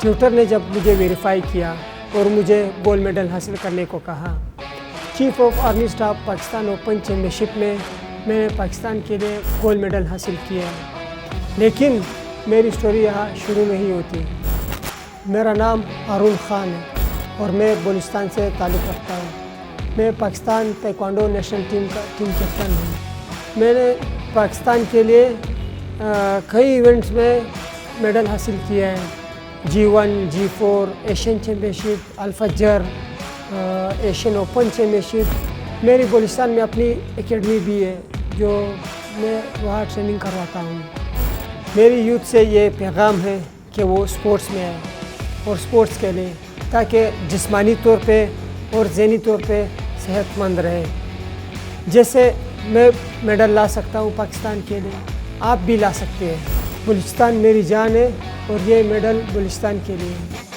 Twitter نے جب مجھے ویریفائی کیا اور مجھے گولڈ میڈل حاصل کرنے کو کہا، chief of army staff Pakistan open championship میں نے پاکستان کے لیے گولڈ میڈل حاصل کیا، لیکن میری سٹوری یہاں شروع نہیں ہوتی۔ میرا نام ہارون خان ہے اور میں بلوچستان سے تعلق رکھتا ہوں۔ میں پاکستان تائیکوانڈو نیشنل ٹیم کا کیپٹن ہوں۔ میں نے پاکستان کے لیے کئی ایونٹس میں میڈل حاصل کیا ہے، G1 G4 ایشین چیمپئن شپ، الفجر، ایشین اوپن چیمپئن شپ۔ میری بلوچستان میں اپنی اکیڈمی بھی ہے جو میں وہاں ٹریننگ کرواتا ہوں۔ میری یوتھ سے یہ پیغام ہے کہ وہ سپورٹس میں آئے اور سپورٹس کھیلیں تاکہ جسمانی طور پہ اور ذہنی طور پہ صحت مند رہے۔ جیسے میں میڈل لا سکتا ہوں پاکستان کے لیے، آپ بھی لا سکتے ہیں۔ بلوچستان میری جان ہے اور یہ میڈل بلوچستان کے لیے ہے۔